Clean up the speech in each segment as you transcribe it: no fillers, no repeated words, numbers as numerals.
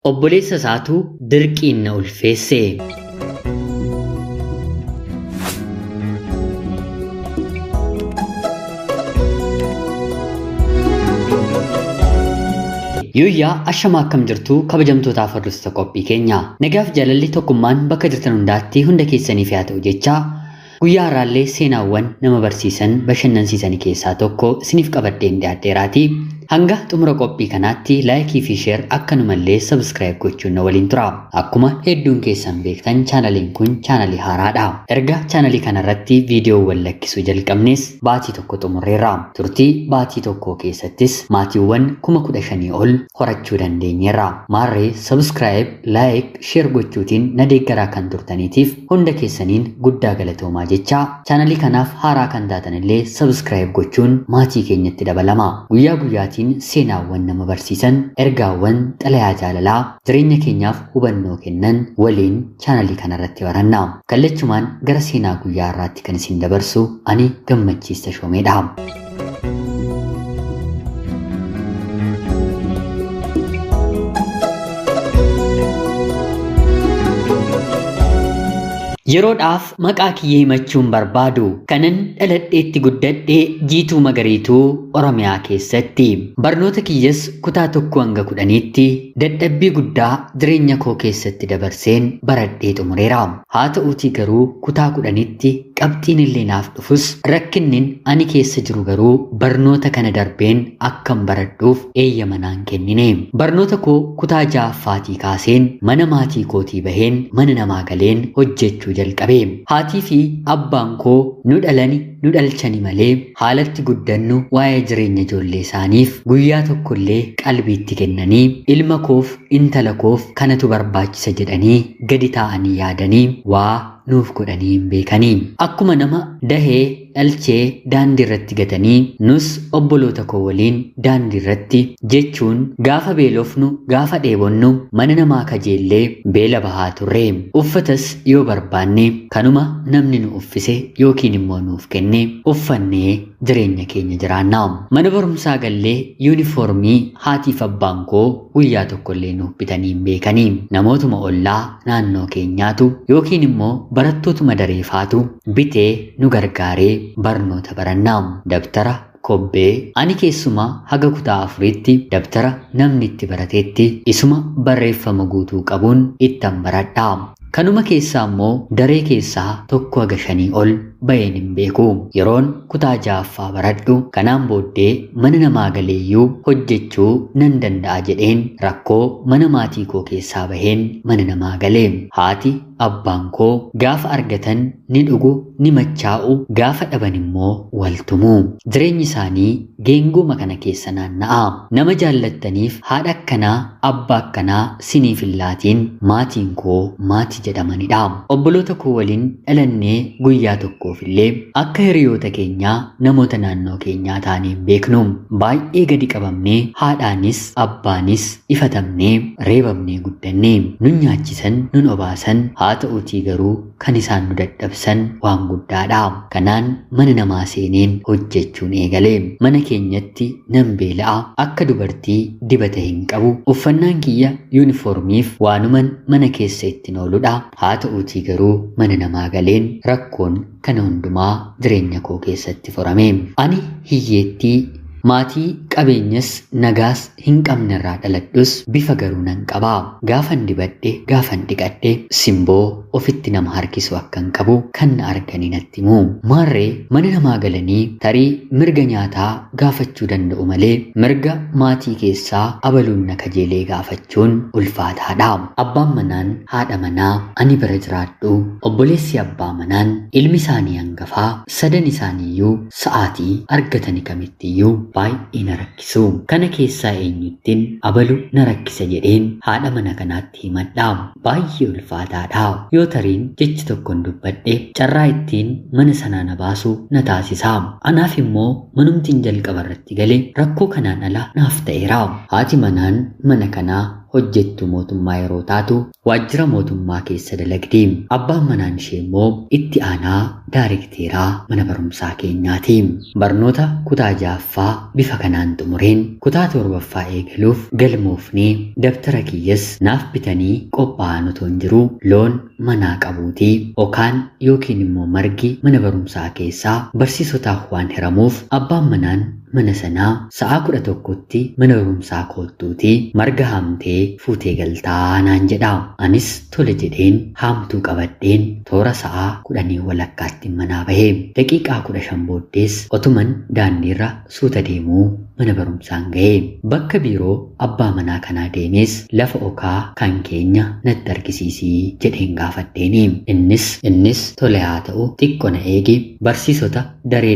Obboleessa isaatu dirqiin na ulfeesse. Yooyyaa ashamaa akkam jirtu kabajamtootaaf hordoftoota qophii keenya. Nagaaf jaalalli tokkummaan bakka jirtan hundaatti hunda keessaniif haa ta'u jecha guyyaa har'aallee seenaawwan nama barsiisan bashannansiisan keessaa tokko isiniif qabadheen dhiyaadheeraati. Hanga xumura qophii kanaatti laayikii fi sheer akkanumallee sabskiraayib gochuun na waliin tura. Akkuma hedduun keessan beektan chaanaliin kun chaanalii haaraadha. Erga chaanalii kanarratti viidiyoowwan lakkisuu jalqabnes baatii tokko xumurreerra. Turtii baatii tokko keessattis maatiiwwan 15,000 ol horachuu dandeenyeerra. Maarree sabskiraayib, laayik, sheer gochuutiin na deeggaraa kan turtaniitiif hunda keessaniin guddaa galatoomaa jecha chaanalii kanaaf haaraa kan taatanillee sabskiraayib gochuun maatii keenyatti dabalama. Guyyaa guyyaatiin seenaawwan nama barsiisan, ergaawwan xalayaa jaalalaa jireenya keenyaaf hubannoo kennan waliin chaanalii kanarratti baranna. Kallachumaan gara seenaa guyyaa har'aatti kan isin dabarsu ani Gammachiis Tashoomeedha. Yeroodhaaf maqaa kiyyee himachuun barbaadu kanan dhaladheetti guddadhee Jiituu Magariituu Oromiyaa keessatti barnoota kiyyas kutaa 1 hanga 10tti dadhabbii guddaa jireenya koo keessatti dabarseen baradhee xumureera. Haa ta'uutii garuu kutaa 10tti qabxiin illee naaf dhufus rakkinnin ani keessa jiru garuu barnoota kana darbeen akkan baradhuuf eeyyama naan kennine. Barnoota koo kutaa 6ffaatii kaaseen mana maatii kootii baheen mana namaa galeen hojjechuu jalqabe. Haatii fi abbaan koo nu dhalchani malee haalatti guddannu waa'ee jireenya ijoollee isaaniif guyyaa tokkollee qalbiitti kennanii ilma koof intala koof kanatu barbaachisa jedhanii gadi taa'anii yaadanii waa nuuf godhanii hin beekanii. Akkuma nama dahee dhalchee daandii irratti gatanii nus obboloota koo waliin daandii irratti jechuun gaafa beelofnu gaafa dheebonnu mana namaa kajeellee beela bahaa turre. Uffatas yoo barbaanne kanuma namni nu uffise yookiin immoo nuuf kenne uffannee jireenya keenya jiraanna. Mana barumsaa gallee yuunifoormii haatiif abbaan koo guyyaa tokkollee nuuf bitanii hin beekanii. Namootuma ollaa naannoo keenyaatu yookiin immoo barattootuma dareefaatu bitee nu gargaaree barnoota barannaa. Dabtara, kobbee ani keessuma haga kutaa 4tti dabtara namni itti barateetti isuma barreeffama guutuu qabuun ittan baradha. Kanuma keessaa immoo daree keessaa 1 haga 5 ol baheen hin beeku. Yeroon kutaa 6ffaa baradhu kanaan booddee mana namaa galeeyyuu hojjechuu nan danda'a jedheen rakkoo mana maatii koo keessaa baheen mana namaa galee. Haati abbaan koo gaafa argatan ni dhugu ni machaa'u, gaafa dhaban immoo waltumu. Jireenyi isaanii geenguma kana keessa naanna'a. Nama jaallattaniif haadha akkanaa abbaa akkanaa siniif illaatiin maatiin koo maatii jedhamanidha. Obboloota koo waliin dhalannee guyyaa tokkoofillee akka hiriyoota keenyaa namoota naannoo keenyaa taanee hin beeknu. Baay'ee gadi qabamnee haadhaanis abbaanis ifatamnee reebamnee guddannee nun nyaachisan nun obaasan. Haa ta'uutii garuu kan isaan nu dadhabsan waan guddaadha. Kanaan mana namaa seeneen hojjechuun eegalee mana keenyatti nan beela'a. Akka dubartii dibata hin qabu. Uffannaan kiyya yuunifoormiif waanuman mana keessa ittiin ooludha. Haa ta'uutii garuu mana namaa galeen rakkoon kana hundumaa jireenya koo keessatti furame. Ani hiyyeettii maatii qabeenyas nagaas hin qabnerraa dhaladhus bifa garuu nan qaba. Gaafan dibadhe gaafan dhiqadhe simboo ofitti nama harkisu akkan qabu kan na arganii natti himu. Maarree mana namaa galanii tarii mirga nyaataa gaafachuu danda'u malee mirga maatii keessaa abaluun na kajeelee gaafachuun ulfaataadha. Abbaan manaan haadha manaa ani bira jiraadhu obboleessi abbaa manaan ilmi isaanii hangafaa sadan isaaniiyyuu sa'aatii argatani kamittiyyuu baay'ee na rakkisu. Kana keessaa eenyuttiin abalu na rakkisa jedheen haadha mana kanaatti himadha. Baay'ee ulfaataadha. Yoo tariin jechi tokkon dubbadhe carraa ittiin mana sanaa na baasu na taasisa. Anaaf immoo manumtiin jalqaba irratti galee rakkoo kanaan ala naaf ta'eera. Haati manaan mana kanaa hojjettuu mootummaa yeroo taatu waajjira mootummaa keessa dalagdi. Abbaan manaan ishee immoo itti aanaa daarekteeraa mana barumsaa keenyaati. Barnoota kutaa 6ffaa bifa kanaan xumureen kutaa 7ffaa eegaluuf galmoofnee dabtara kiyyas naaf bitanii qophaa'an otoo hin jiru loon manaa qabuutii yookiin immoo margi mana barumsaa keessaa barsiisotaaf waan hiramuuf abbaan manaan mana sanaa sa'a 11tti mana barumsaa koottuutii marga haamtee fuutee galtaa naan jedha. Anis tole jedheen haamtuu qabadheen toora sa'a 10 walakkaatti manaa bahe. Daqiiqaa 15 booddees otuman daandiirra suuta deemuu mana barumsaan gahe. Bakka biiroo abbaa manaa kanaa deemees lafa okaa kan keenya natti argisiisii jedheen gaafadheeni. Innis tole haa ta'u xiqqoo na eegi barsiisota daree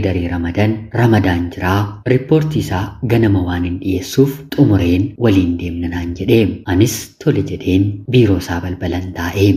ramadaan jiraa. Riippoortii isaa ganama waan hin dhiyeessuuf xumureen waliin deemna naan jedhe. Anis tole jedheen biiroo isaa balbalan taa'e.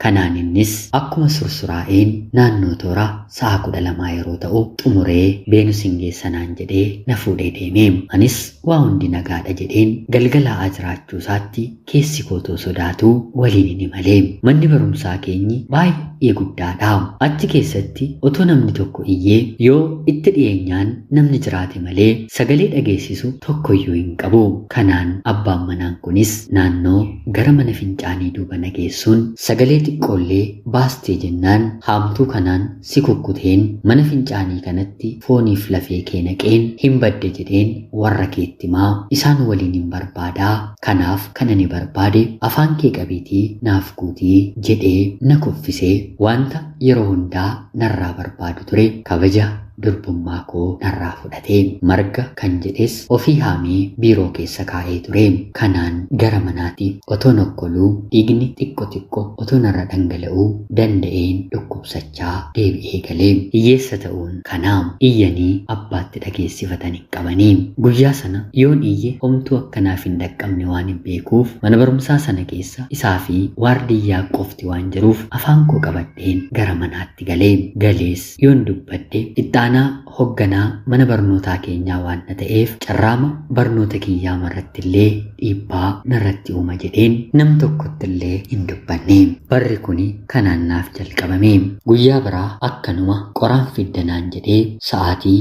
Kanaan innis akkuma sursuraa'een naannoo toora sa'a 12 yeroo ta'u xumuree Beenus hin geessa naan jedhee na fuudhee deeme. Anis waa hundi nagaadha jedheen galgalaa'aa jiraachuu isaatti keessi kootoo sodaatu waliin hin malee. Manni barumsaa keenyi baay'ee guddaadha. Achi keessatti otoo namni tokko iyyee yoo itti dhiyeenyaan namni jiraate malee sagalee dhageessisu tokkoyyuu hin qabu. Kanaan abbaan manaan kunis naannoo gara mana fincaanii duuba nageessuun sagalee xiqqoollee baastee jennaan haamtuu kanaan si kukkuteen mana fincaanii kanatti fooniif lafee kee naqeen hin badde jedheen warra keettimaa isaan waliin hin barbaadaa. Kanaaf kana ni barbaade afaan kee qabiitii naaf guutii jedhee na kuffisee wanta yeroo hundaa narraa barbaadu ture kabaja durbummaa koo narraa fudhatee marga kan jedhes ofii haamee biiroo keessa kaa'ee ture. Kanaan gara manaatti otoo nokkoluu dhiigni xiqqo otoo narra dhangala'uu danda'een dhukkubsachaa deebi'ee galee. Hiyyeessa ta'uun kanaam iyyanii abbaatti dhageessifatan hin qabanii. Guyyaa sana yoon iyye homtuu akkanaaf hin dhaqqabne waan hin beekuuf mana barumsaa sana keessa isaa fi waardiyyaa qofti waan jiruuf afaan koo qabadheen gara manaatti galees yoon dubbadde ittaanaa hogganaa mana barnootaa keenyaa waan na ta'eef carraama barnoota kiyyaa marrattillee dhiibbaa narratti uuma jedheen nam tokkottillee hin dubbanne. Barri kuni kanaan naaf jalqabame. Guyyaa biraa akkanuma qoraan fiddanaan jedhee sa'aatii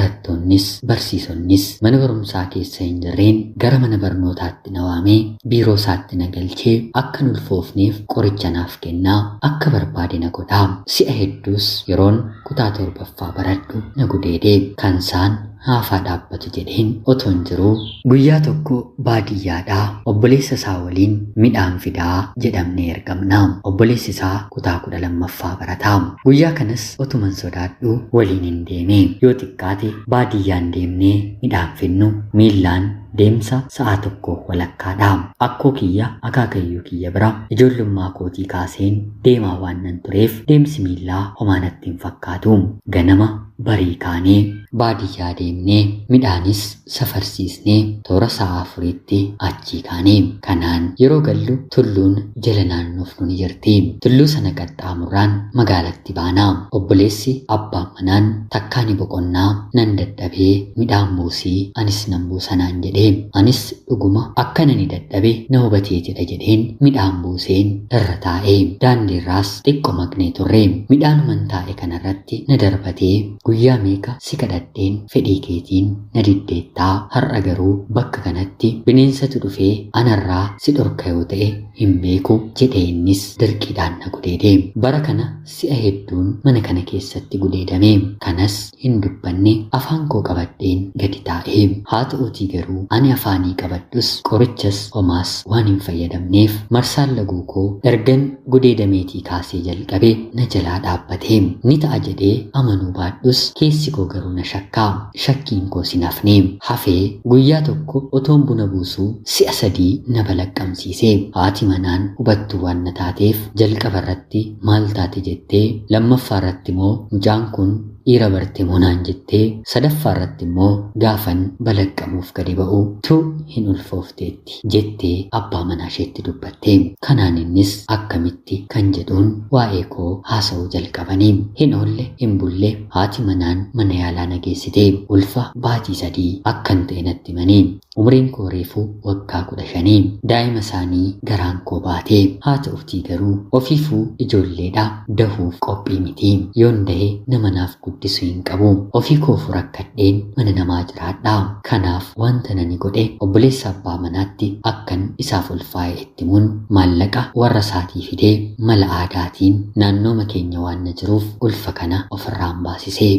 barattoonnis barsiisonnis mana barumsaa keessa hin jirreen gara mana barnootaatti na waamee biiroo isaatti na galchee akka ulfoofneef qoricha naaf kennaa akka barbaade na godhaa. Si'a hedduus yeroon kutaa 7ffaa baradhu na gudeedee kansaan haafaa dhaabbatu jedheen otoon jiruu guyyaa tokko baadiyyaadhaa obboleessa isaa waliin midhaan fidaa jedhamnee ergamna. Obboleessi isaa kutaa 12ffaa barataa. Guyyaa kanas otuman sodaadhu waliin hin deeme. Yoo xiqqaate baadiyyaan deemnee midhaan finnu miillaan deemsa sa'a tokko walakkaadha. Akkoo kiyya akaakayyuu kiyya bira ijoollummaa kootii kaaseen deemaa waan nan tureef deemsi miillaa homaa natti hin fakkaatu. Ganama barii kaanee baadiyyaa deemnee midhaanis safarsiisnee toora sa'a 4tti achii kaanee. Kanaan yeroo gallu tulluun jala naannoof nu jirti. Tulluu sana qaxxaamurraan magaalatti baanaa. Obboleessi abbaan manaan takkaani boqonnaa nan dadhabee midhaan buusii anis nan buusanaan jedhee. Anis dhuguma akka nani dadhabe na hubatee jedha jedheen midhaan buuseen irra taa'ee daandiirraas xiqqoo maqnee turre. Midhaanuman taa'e kanarratti na darbatee guyyaa meeqa si kadhadheen fedhii keetiin na diddeettaa har'a garuu bakka kanatti bineensatu dhufee anarraa si dhorka yoo ta'e hin beeku jedhee innis dirqiidhaan na gudeede. Bara kana si'a hedduun mana kana keessatti gudeedame. Kanas hin dubbanne afaan koo qabadheen gadi taa'ee. Haa ta'uutii garuu ani afaanii qabadhus qorichas homaas waan hin fayyadamneef marsaan laguu koo ergan gudeedameetii kaasee jalqabe na jalaa dhaabbatee. Ni ta'a jedhee amanuu baadhus keessi koo garuu na shakkaa. Shakkiin koo sin hafee guyyaa tokko otoon buna buusuu si'a 3 na balaqqamsiise. Haati manaan hubattuu waan na taateef jalqaba irratti maal taate jettee lammaffaa irratti immoo mucaan kun dhiira barte monaan jettee sadaffaa irratti immoo gaafan balaqqamuuf gadi ba'u tu hin ulfoofteetti jettee abbaa manaa isheetti dubbatte. Kanaan innis akkamitti kan jedhuun waa'ee koo haasa'uu jalqabanii hin oolle hin bulle haati manaan mana yaalaa na geessite. Ulfa baatii 3 akkan ta'e natti himanii. Umriin koo reefuu waggaa 15. Daa'ima isaanii garaan koo baate. Haa ta'uutii garuu ofiifuu ijoolleedha dahuuf qophii miti. Yoon dahe nama naaf guddisuu hin qabu. Ofii koo furakkadheen mana namaa jiraadha. Kanaaf wanta nani godhe obboleessa abbaa manaatti akkan isaaf ulfaa'e itti himuun maallaqa warra isaatii fidee mala aadaatiin naannoo keenya waan na jiruuf ulfa kana ofirraan baasise.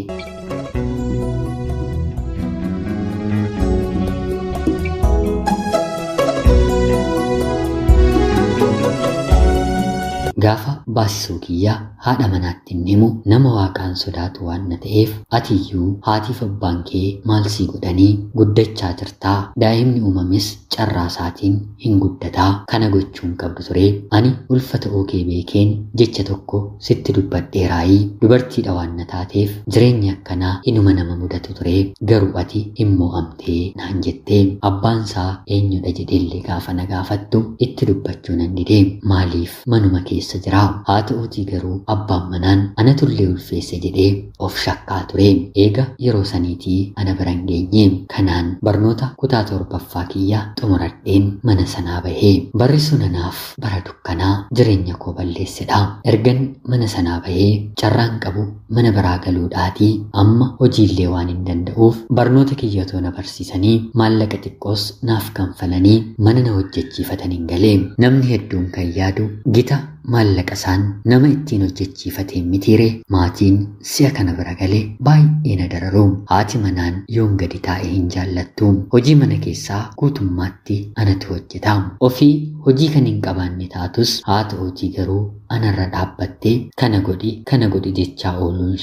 Gaafa baasisuu kiyyaa haadha manaatti hin himu nama waaqaan sodaatu waan na ta'eef atiyyuu haatiif abbaan kee maal sii godhanii guddachaa jirtaa, daa'imni uumames carraa isaatiin hin guddataa, kana gochuun qabdu ture. Ani ulfa ta'uu kee beekeen jecha tokko sitti dubbadheeraayii dubartiidha waan na taateef jireenyi akkanaa inuma nama mudatu ture, garuu ati hin mo'amtee naan jettee. Abbaan isaa eenyudha jedheellee gaafa na gaafattu itti dubbachuu nan dide. Maaliif manuma keessa jira? Haa ta'uutii garuu abbaan manaan anatullee ulfeesse jedhee of shakkaa ture. Eega yeroo saniitii ana biran geenye. Kanaan barnoota kutaa 7ffaa kiyya xumuradheen mana sanaa bahee. Barri sun anaaf bara dukkanaa jireenya koo balleessedha. Ergan mana sanaa bahee carraan qabu mana biraa galuudhaatii amma hojiillee waan hin danda'uuf barnoota kiyyatoo na barsiisanii maallaqa xiqqoos naaf kanfalanii mana na hojjechiifatan hin galee. Namni hedduun kan yaadu gita maallaqa isaan nama ittiin hojjechiifateen mitiire. Maatiin si'a kana bira galee baay'ee na dararu. Haati manaan yoon gadi taa'e hin jaallattu. Hojii mana keessaa guutummaatti anatu hojjeta. Ofii hojii kan hin qabaanne taatus haa ta'uutii garuu anarra dhaabbattee kana godhi jechaa ooluun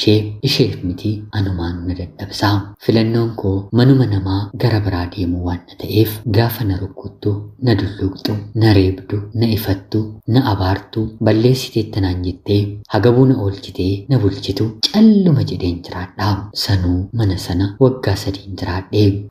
isheef miti anumaan na dadhabsa. Filannoon koo manuma namaa gara biraa deemuu waan na ta'eef gaafa na rukkuttu, na dulluqxu, na reebdu, na ifattu, na abaartu, balleessiteetta naan jettee hagabuu na oolchitee na bulchitu calluma jedheen jiraadha. Sanuu mana sana waggaa 3 jiraadhee.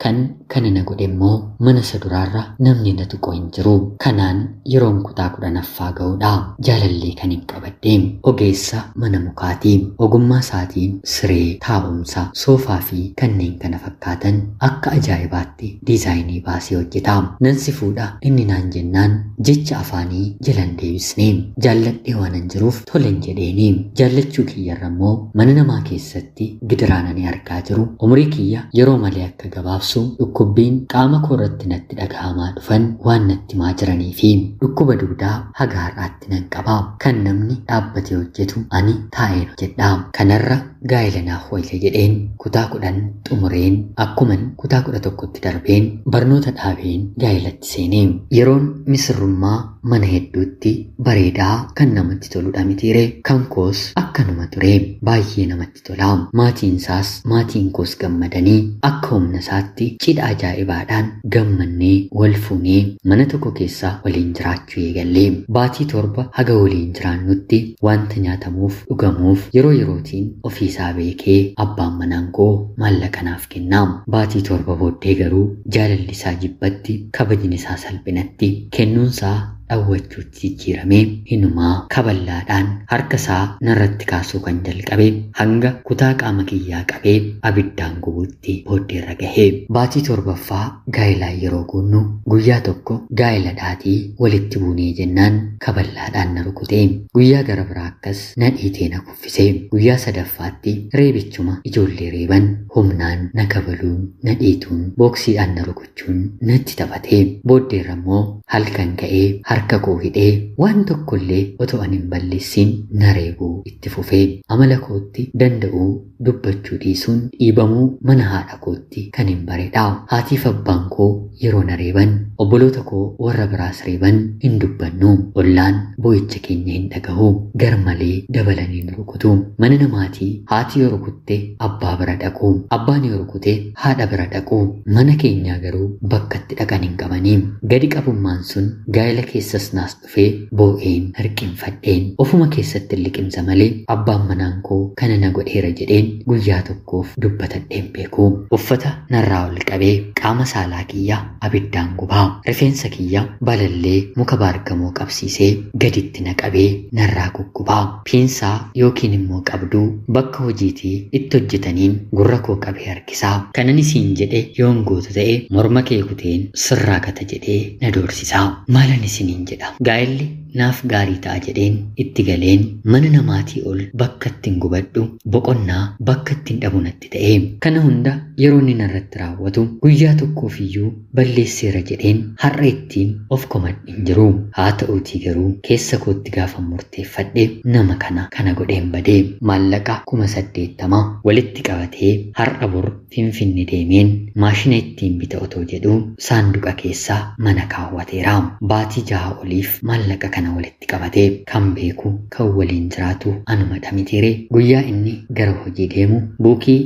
Kana na godhe immoo mana isa duraarra namni na tuqu hin jiru. Kanaan yeroon kutaa 10ffaa ga'uudha. Jaalallee kan hin qabadde. Ogeessa mana mukaatii. Ogummaa isaatiin siree, taa'umsa, soofaa fi kanneen kana fakkaatan akka ajaa'ibaatti diizaayinii baasee hojjeta. Nan si fuudha inni naan jennaan jecha afaanii jalan deebisne. Jaalladhee waanan jiruuf tolen jedheeni. Jaallachuu kiyyarra immoo mana namaa keessatti gidiraan ani argaa jiru umrii kiyya yeroo malee akka gabaabsu dhukkubbiin qaama koo irratti natti dhagahamaa dhufan waan natti himaa jiranii fi dhukkuba dugdaa haga har'aatti nan qaba. Kan namni dhaabbatee hojjetu ani taa'een hojjedha. Kanarra gaa'ela naaf wayya jedheen kutaa 10 xumureen akkuman kutaa 11tti darbeen barnoota dhaabeen gaa'elatti seenee. Yeroon misirrummaa mana hedduutti bareedaa kan namatti toludha mitiire. Kan koos akkanuma ture, baay'ee namatti tola. Maatiin koos gammadanii akka humna isaatti cidha ajaa'ibaadhaan gammannee wal fuunee mana tokko keessa waliin jiraachuu eegallee. Baatii 7 haga waliin jiraannutti wanta nyaatamuuf dhugamuuf yeroo yerootiin ofiisaa beekee abbaan manaan koo maallaqa naaf kenna. Baatii 7 booddee garuu jaalalli isaa jibbatti, kabajni isaa salphinatti, kennuunsaa dhawwachuutti jijjiiramee hinumaa kaballaadhaan harka isaa narratti kaasuu kan jalqabe hanga kutaa qaama kiyyaa qabee abiddaan gubuutti booddeerra gahee. Baatii 7ffaa gaa'elaa yeroo guunnu guyyaa tokko gaa'ela dhaatii walitti buunee jennaan kaballaadhaan na rukute. Guyyaa gara biraa akkas na dhiitee na kuffise. Guyyaa 3ffaatti reebichuma ijoollee reeban humnaan na kabaluun, na dhiituun, booksiidhaan na rukuchuun natti taphate. Booddeerra immoo halkan ka'ee harka koo hidhee waan tokkollee otoo ani hin balleessin na reebuu itti fufee. Amala kootti danda'uu dubbachuu dhiisuun dhiibamuu mana haadha kootti kan hin bareedha. Haatiif abbaan koo yeroo na reeban, obboloota koo warra biraas reeban hin dubbannu. Ollaan boo'icha keenya hin dhagahu. Gar malee dabalanii nu rukutu. Mana namaatii haati yoo rukutte abbaa bira dhaqu, abbaan yoo rukute haadha bira dhaqu. Mana keenyaa garuu bakka itti dhaqan hin qabanii. Gadi qabummaan sun gaa'ela keessas naas dhufee boo'een hirqinfadheen ofuma keessatti liqimsa malee abbaan manaan koo kana na godheera jedheen guyyaa tokkoof dubbatadheen beeku. Uffata narraa ol qabee qaama saalaa kiyya abiddaan gubaa rifeensa kiyya balallee muka baargamoo qabsiisee gaditti na qabee narraa guggubaa piinsaa yookiin immoo qabduu bakka hojiitii itti hojjetaniin gurra koo qabee harkisaa. Kanan isiin jedhe yoon gootu ta'e morma kee kuteen sirraa kata jedhee na doorsisaa. Maalan isiniin jedha gaa'elli naaf gaarii ta'a jedheen itti galeen mana namaatii ol bakka ittiin gubadhu boqonnaa bakka ittiin dhabu natti ta'e. Kana hunda yeroo inni narratti raawwatu guyyaa tokkoofiyyuu balleesseera jedheen har'a ittiin of komadhin jiru. Haa ta'uutii garuu keessa kootti gaafa murteeffadhe nama kana godheen badee maallaqa 80,000 walitti qabatee har'a bor Finfinnee deemeen maashina ittiin bita otoo jedhu saanduqa keessaa mana kaawwateera. Baatii 6 oliif maallaqa kana walitti qabatee kan beeku kan waliin jiraatu anumadha mitiire. Guyyaa inni gara hojii deemu buukii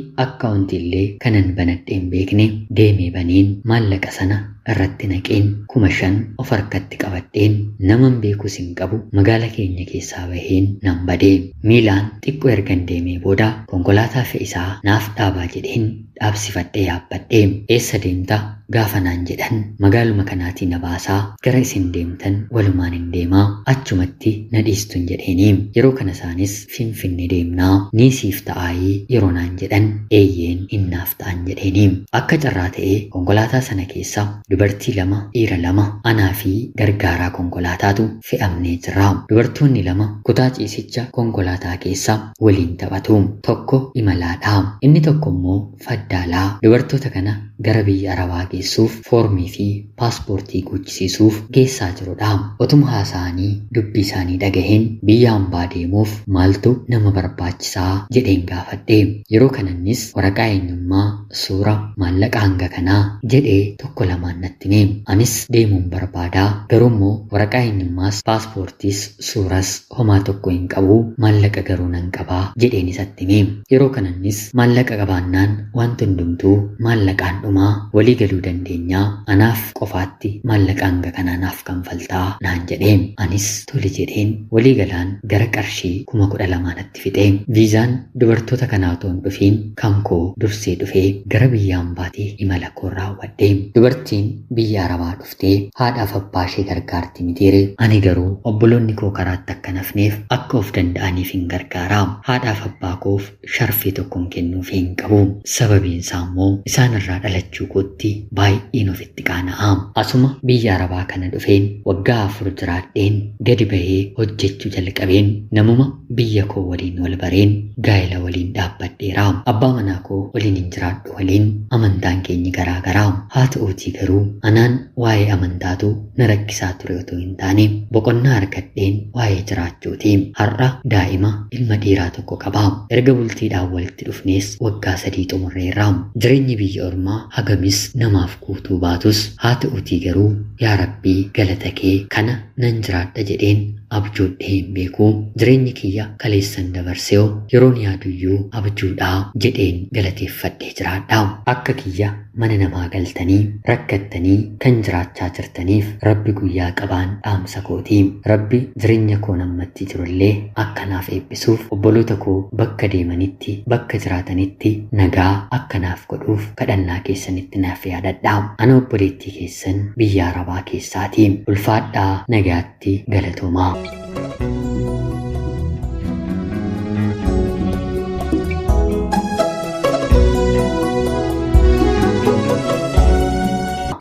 akkaawuntiillee kanan banadheen beekne deemee baneen maallaqa sana irratti naqeen 5,000 of harkatti qabadheen naman beekus hin qabu magaala keenya keessaa baheen nan badee. Miilaan xiqqoo ergan deemee booda konkolaataa fe'isaa naaf dhaabaa jedheen dhaabsifadhee yaabbadhee. Eessa deemta gaafa naan jedhan magaaluma kanaatii na baasaa gara isin deemtan walumaan hin deemaa achumatti na dhiistun jedheeni. Yeroo kana isaanis Finfinnee deemnaa ni siif ta'aayii yeroo naan jedhan eeyyeen innaaf ta'an jedheeni. Akka carraa ta'ee konkolaataa sana keessa dubartii 2 dhiira 2 anaa fi gargaaraa konkolaataatu fe'amnee jira. Dubartoonni 2 kutaa ciisicha konkolaataa keessa waliin taphatu. Tokko imalaadha inni tokko immoo faddaalaa. Dubartoota kana gara biyya Arabaa geessuuf foormii fi paaspoortii guuchisiisuuf geessaa jirudha. Otuma haasa'anii dubbii isaanii dhagaheen biyya hambaa deemuuf maaltu nama barbaachisaa jedheen gaafadhe. Yeroo kanannis waraqaa eenyummaa suura maallaqa hanga kanaa jedhee tokko lamaan natti hime. Anis deemuun barbaadaa garuu immoo waraqaa eenyummaas paaspoortiis suuras homaa tokko hin qabu maallaqa garuu nan qabaa jedheen isatti hime. Yeroo kanannis maallaqa qabaannaan wanti hundumtuu maallaqaan dhumaa walii galuu dandeenyaa anaaf qofaatti maallaqa hanga kanaa naaf kanfaltaa naan jedheen. Anis tole jedheen walii galaan gara qarshii 12,000 natti fixe. Viizaan dubartoota kanaa otoo hin dhufiin kan koo dursee dhufee gara biyya hambaatii imala koo raawwadhe. Dubartiin biyya Arabaa dhuftee haadhaaf abbaa ishee gargaarti mitiire. Ani garuu obboloonni koo karaatti akka nafneef akka of danda'aniif hin gargaara. Haadhaaf abbaa koof sharfii tokkoon kennuuf hin qabu. Sababiin isaa immoo isaan irraa dhalachuu kootti baay'een ofitti qaana'a. Asuma biyya Arabaa kana dhufeen waggaa 4 jiraadheen gadi bahee hojjechuu jalqabeen namuma biyya koo waliin wal bareen gaa'ela waliin dhaabbadheera. Abbaa manaa koo waliin hin jiraadhu waliin amantaan keenya garaagaraa. Haa ta'uutii garuu anaan waa'ee amantaatu na rakkisaa ture otoo hin taane boqonnaa argadheen waa'ee jiraachuuti. Har'a daa'ima ilma dhiiraa tokko qaba. Erga bultiidhaan walitti dhufnees waggaa 3 xumurreerra. Jireenyi biyya ormaa hagamis namaaf guutuu baatus haa ta'uutii garuu yaa Rabbii galata kee kana nan jiraadha jedheen abjuudhee hin beeku. Jireenyi kiyya kaleessan dabarsee yeroon yaaduyyuu abjuudhaa jedheen galateeffadhee jiraadha. Akka kiyya mana namaa galtanii rakkattanii kan jiraachaa jirtaniif Rabbi guyyaa qabaan dhaamsa kooti. Rabbi jireenya koo nammatti jirullee akkanaaf eebbisuuf obboloota koo bakka deemanitti bakka jiraatanitti nagaa akkanaaf godhuuf kadhannaa keessanitti naaf yaadadha. Ana obboleettii keessan biyya Arabaa keessaati. Ulfaadhaa nagaatti galatoomaa.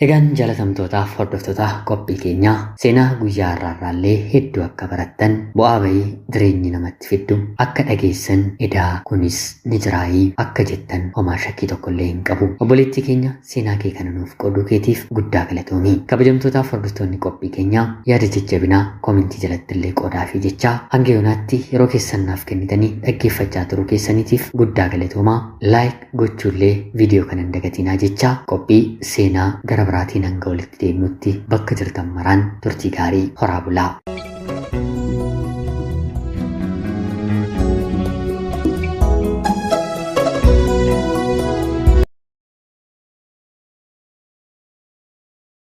Egaan jaalatamtootaaf hordoftoota qophii keenyaa seenaa guyyaa har'aarraallee hedduu akka barattan bu'aa bahii jireenyi namatti fiddu akka dhageessan edaa kunis ni jiraayii akka jettan homaa shakkii tokkollee hin qabu. Obboleettii keenya seenaa kee kana nuuf qooduu keetiif guddaa galatoomii. Kabajamtootaaf hordoftoonni qophii keenyaa yaada jajjabinaa koomentii jalattillee qoodaa fi jechaa hanga yoonaatti yeroo keessan naaf kennitanii dhaggeeffachaa turuu keessaniitiif guddaa galatoomaa. Laayik gochuullee viidiyoo kana hin dagatinaa jechaa qophii seenaa gara biraatiin hanga walitti deemnutti bakka jirtan maraan turtii gaarii horaa bulaa.